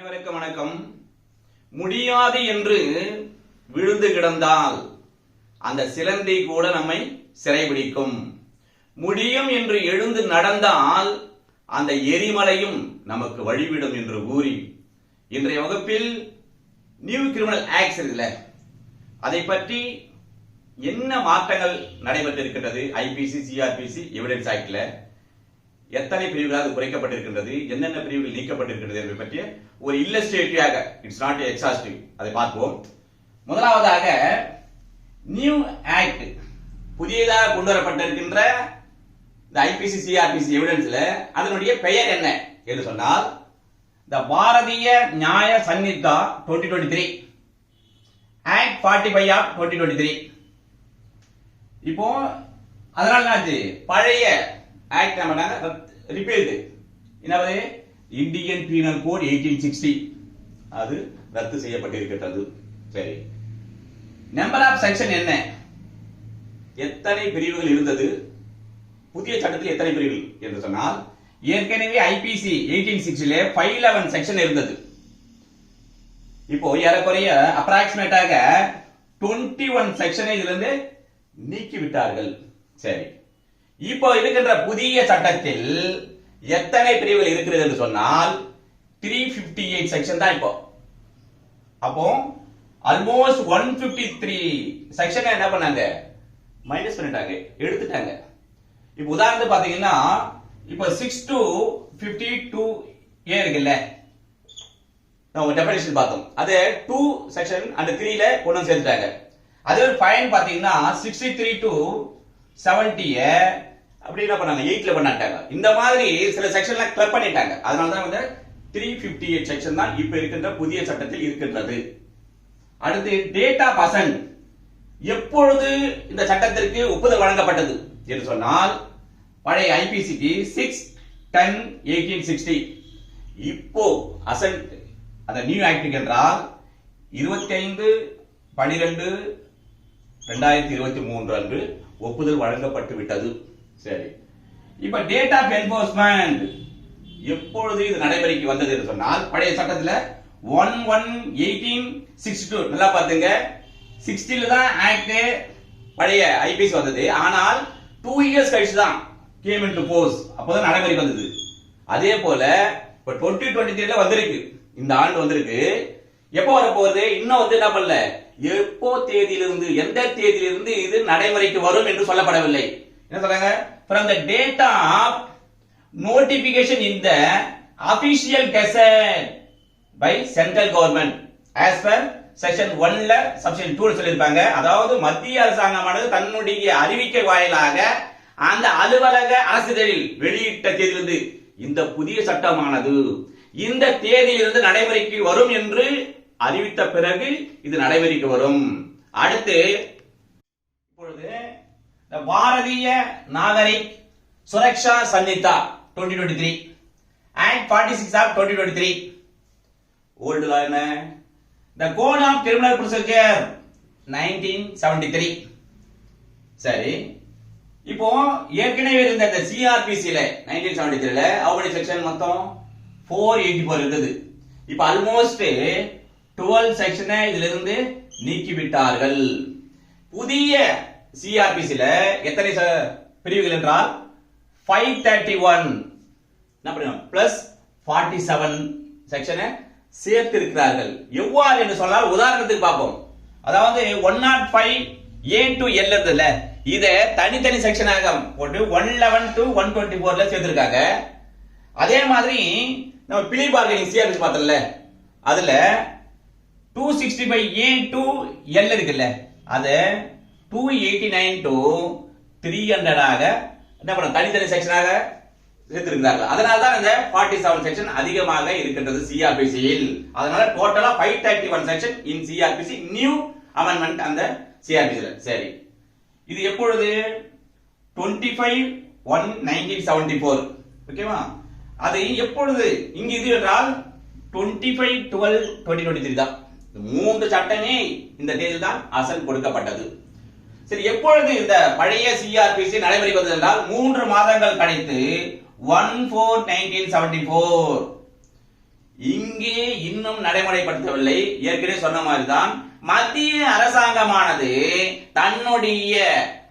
அனைவருக்கும் வணக்கம். முடியாது என்று விழுந்து கிடந்தால் அந்த சிலந்தி கூட நம்மை சிறைபிடிக்கும். முடியும் என்று எழுந்து நடந்தால் அந்த எரிமலையும் நமக்கு வழிவிடும் என்று கூறி இன்றைய வகுப்பில் நியூ கிரிமினல் ஆக்ட்ஸ் இருக்குல்ல, அதை பற்றி என்ன மாற்றங்கள் நடைபெற்றிருக்கின்றது, ஐபிசி, சிஆர்பிசி, எவிடன்ஸ் ஆக்ட்ல எத்தனை பிரிவுகளாக குறைக்கப்பட்டிருக்கின்றது, என்னென்ன பிரிவுகள் நீக்கப்பட்டிருக்கிறது என்பதை பற்றிய ஒரு இல்லஸ்ட்ரேட்டிவாக, இட்ஸ் நாட் எக்ஸாஸ்டிவ், அதை பார்ப்போம். முதலாவதாக நியூ ஆக்ட், புதியதாக கொண்டு வரப்பட்டிருக்கின்ற இந்த ஐபிசி, சிஆர்பிசி எவிடன்ஸ்ல அதனுடைய பெயர் என்ன என்று சொன்னால் த பாரதிய நியாய சன்னிதா 2023 ஆக்ட் 45 ஆஃப் 2023. இப்போ அதனால பழைய ஆக்ட் நம்ம ரிப்பீல்டு என்னது இந்தியன் பீனல் கோட் 1860 அது ரத்து செய்யப்பட்டிருக்கிறது. சரி, நம்பர் ஆஃப் செக்ஷன் என்ன, எத்தனை பிரிவுகள் இருந்தது, புதிய சட்டத்தில் எத்தனை பிரிவுகள் என்று சொன்னால் ஏற்கனவே ஐபிசி 1860 511 செக்ஷன் இருந்தது. இப்போ ஏறக்குறைய அப்ராக்சிமேட்டாக 21 செக்ஷனை இதிலிருந்து நீக்கி விட்டார்கள். சரி, இப்போ இருக்கின்ற புதிய சட்டத்தில் எத்தனை பிரிவுகள் இருக்கிறது என்று சொன்னால் 358 செக்ஷன் தான். இப்போ அப்போ ஆல்மோஸ்ட் 153 செக்ஷன் என்ன பண்ணாங்க, மைனஸ் பண்ணிட்டாங்க, எடுத்துட்டாங்க. இப்போ உதாரணத்துக்கு பாத்தீங்கன்னா இப்போ 6 to 52 ஏ இருக்குல்ல, நம்ம டெஃபினிஷன் பார்த்தோம், அது 2 செக்ஷன் அந்த 3ல கொண்டு சேர்த்துட்டாங்க. அதே ஃபைன் பாத்தீங்கன்னா 63 to 70 அப்படி என்ன பண்ணாங்க, 8ல பண்ணாட்டாங்க. இந்த மாதிரி சில செக்ஷன்ல கிளப் பண்ணிட்டாங்க. அதனால தான் வந்து 358 செக்ஷன் தான் இப்ப இருக்கின்ற புதிய சட்டத்தில் இருக்கின்றது. அடுத்து டேட் ஆஃப் அசென்ட், எப்பொழுது இந்த சட்டத்திற்கு ஒப்புதல் வழங்கப்பட்டது என்று சொன்னால் பழைய ஐபிசிக்கு 6/10/1860. இப்போ அசென்ட் அந்த நியூ ஆக்ட் என்றால் 25/12/2023 அன்று ஒப்புதல் வழங்கப்பட்டு விட்டது. சரி, இப்ப டேட் ஆஃப் என்போர்ஸ்மெண்ட் எப்பொழுது இது நடைமுறைக்கு வந்தது என்று சொன்னால் பழைய சட்டத்தில் 1/1/1862. நல்லா பாத்துங்க, 60ல தான் ஆக்ட் பழைய ஐபிசி வந்தது. ஆனால் 2 இயர்ஸ் கழிச்சு தான் கேம் இன்டு ஃபோர்ஸ், அப்போதான் நடைமுறைக்கு வந்தது. அதே போல இப்ப 2023ல வந்திருக்கு, இந்த ஆண்டு வந்திருக்கு. எப்போ வர போகுது, இன்னும் வந்து என்ன பண்ணல, எப்போ தேதியிலிருந்து எந்த தேதியிலிருந்து இது நடைமுறைக்கு வரும் என்று சொல்லப்படவில்லை. என்ன சொல்றாங்க, from the date of notification in the official gazette by central government as per section 1ல section 2 சொல்லிருப்பாங்க. அதாவது மத்திய அரசாங்கமானது தன்னுடைய அறிவிக்கை வாயிலாக அந்த அலுவலக அரசிதழில் வெளியிட்ட தேதியிலிருந்து இந்த புதிய சட்டமானது இந்த தேதியிலிருந்து நடைமுறைக்கு வரும் என்று அறிவித்த பிறகு இது நடைமுறைக்கு வரும். அடுத்து இப்பொழுது Bharatiya Nagarik Suraksha Sanhita 2023 act 46 of 2023. Old law என்ன, the code of criminal procedure 1973. சரி, இப்போ ஏற்கனவே இருந்த இந்த சிஆர்பிசில 1973ல அவருடைய செக்ஷன் மொத்தம் 484 இருந்தது. இப்போ ஆல்மோஸ்ட் 12 செக்ஷனை இதுல இருந்து நீக்கி விட்டார்கள். புதிய சிஆர்பிசில எத்தனை பிரிவுகள் என்றால் 531 என்ன பண்ணணும் பிளஸ் 47 செக்ஷனை சேர்த்து இருக்கிறார்கள். எவ்வாறு என்று சொன்னால் உதாரணத்துக்கு பார்ப்போம். அதாவது 105A to L இருந்ததுல, இத தனித்தனி செக்ஷனாக போட்டு 111 to 124ல சேர்த்திருக்காங்க. அதே மாதிரி நம்ம பிளி பார்கெனிங் சிஆர்பிசி பார்த்தோம்ல, அதுல 265A to L இருக்குல்ல, அது 289 to 300 ஆக என்ன பண்ண தனித்தனி செக்ஷனாக சேர்த்திருக்கிறார்கள். அதனால தான் இந்த 47 செக்ஷன் அதிகமாக இருக்கின்றது சிஆர்பிசியில். அதனால டோட்டலா 531 செக்ஷன் இன் சிஆர்பிசி நியூ அமெண்ட்மென்ட் அந்த சிஆர்பிசில. சரி, இது எப்பொழுது 25/1/1974. ஓகேவா, அது எப்பொழுது இங்க இது என்றால் 25/12/2023 தான். மூன்று சட்டமே இந்த தேதியில் தான் அசல் கொடுக்கப்பட்டது. சரி, எப்பொழுது இந்த பழைய சிஆர்பிசி நடைமுறைக்கு வந்தது என்றால் 3 மாதங்கள் கழித்து 1/4/1974 இங்கே இன்னும் நடைமுறைப்படுத்தவில்லை. ஏற்கனவே சொன்ன மாதிரி தான் மத்திய அரசாங்கமானது தன்னுடைய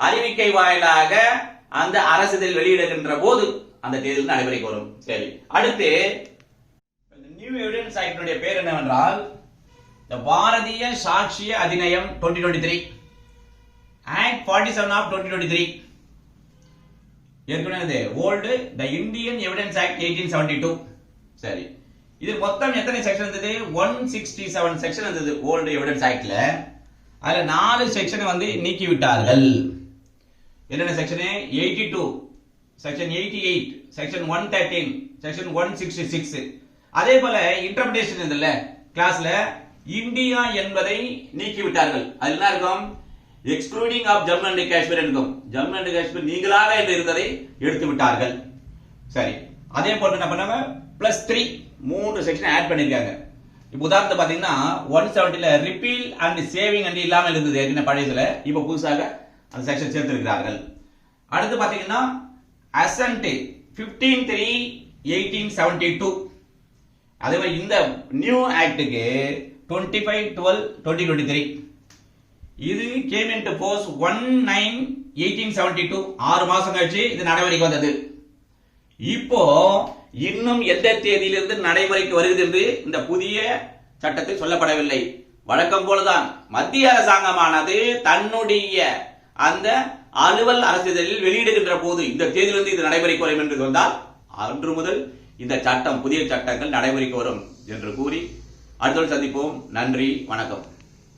அறிவிக்கை வாயிலாக அந்த அரசிதழ் வெளியிடுகின்ற போது அந்த தேதியில் நடைமுறைக்கு வரும். சரி, அடுத்து நியூ எவிடன்ஸ் ஆக்டினுடைய பேர் என்னவென்றால் பாரதிய சாட்சிய அதிநியம் 2023, ஆக்ட் 47 ஆஃப் 2023. ஏற்கனவே old the Indian evidence act 1872. சரி, இது மொத்தம் எத்தனை செக்ஷன் இருந்தது? 167 செக்ஷன் இருந்தது ஓல்டு எவிடன்ஸ் ஆக்ட்ல. அதுல 4 செக்ஷன் வந்து நீக்கி விட்டார்கள். என்னென்ன செக்ஷன்? 82, section 88, section 113, section 166. அதே போல இன்டர்பிரேஷன் இதுல கிளாஸ்ல இந்தியா என்பதை நீக்கி விட்டார்கள். அது என்ன இருக்கும்? Excluding of Jammu and Kashmir இருக்கும். ஜம்மு அண்ட் காஷ்மீர் நீங்களாக என்று இருந்ததை எடுத்து விட்டார்கள். சரி, அதே போல என்ன பண்ணாங்க? +3 3 செக்ஷன் ஆட் பண்ணிருக்காங்க. இப்போ உதாரணத்தை பாத்தீங்கன்னா 170ல ரிப்பீல் அண்ட் சேவிங் அண்ட் இல்லாமல் இருந்தது ஏற்கனவே பழையதுல. இப்போ புதுசாக அந்த செக்ஷன் சேர்த்து இருக்கிறார்கள். அடுத்து பாத்தீங்கன்னா அசன்ட் 15/3/1872. அதே மாதிரி இந்த நியூ ஆக்டுக்கு 25/12/2023. இது கேம் இன்டு ஃபோர்ஸ் 19/1872. 6 மாசம் கழிச்சு இது நடைமுறைக்கு வந்தது. இப்போ இன்னும் எந்த தேதியிலிருந்து நடைமுறைக்கு வருகிறது என்று இந்த புதிய சட்டத்தில் சொல்லப்படவில்லை. வழக்கம் போலதான் மத்திய அரசாங்கமானது தன்னுடைய அந்த அலுவல் அரசிதழில் வெளியிடுகின்ற போது இந்த தேதியிலிருந்து இது நடைமுறைக்கு வரும் என்று சொன்னால் அன்று முதல் இந்த சட்டம் புதிய சட்டங்கள் நடைமுறைக்கு வரும் என்று கூறி அடுத்த சந்திப்போம். நன்றி, வணக்கம்.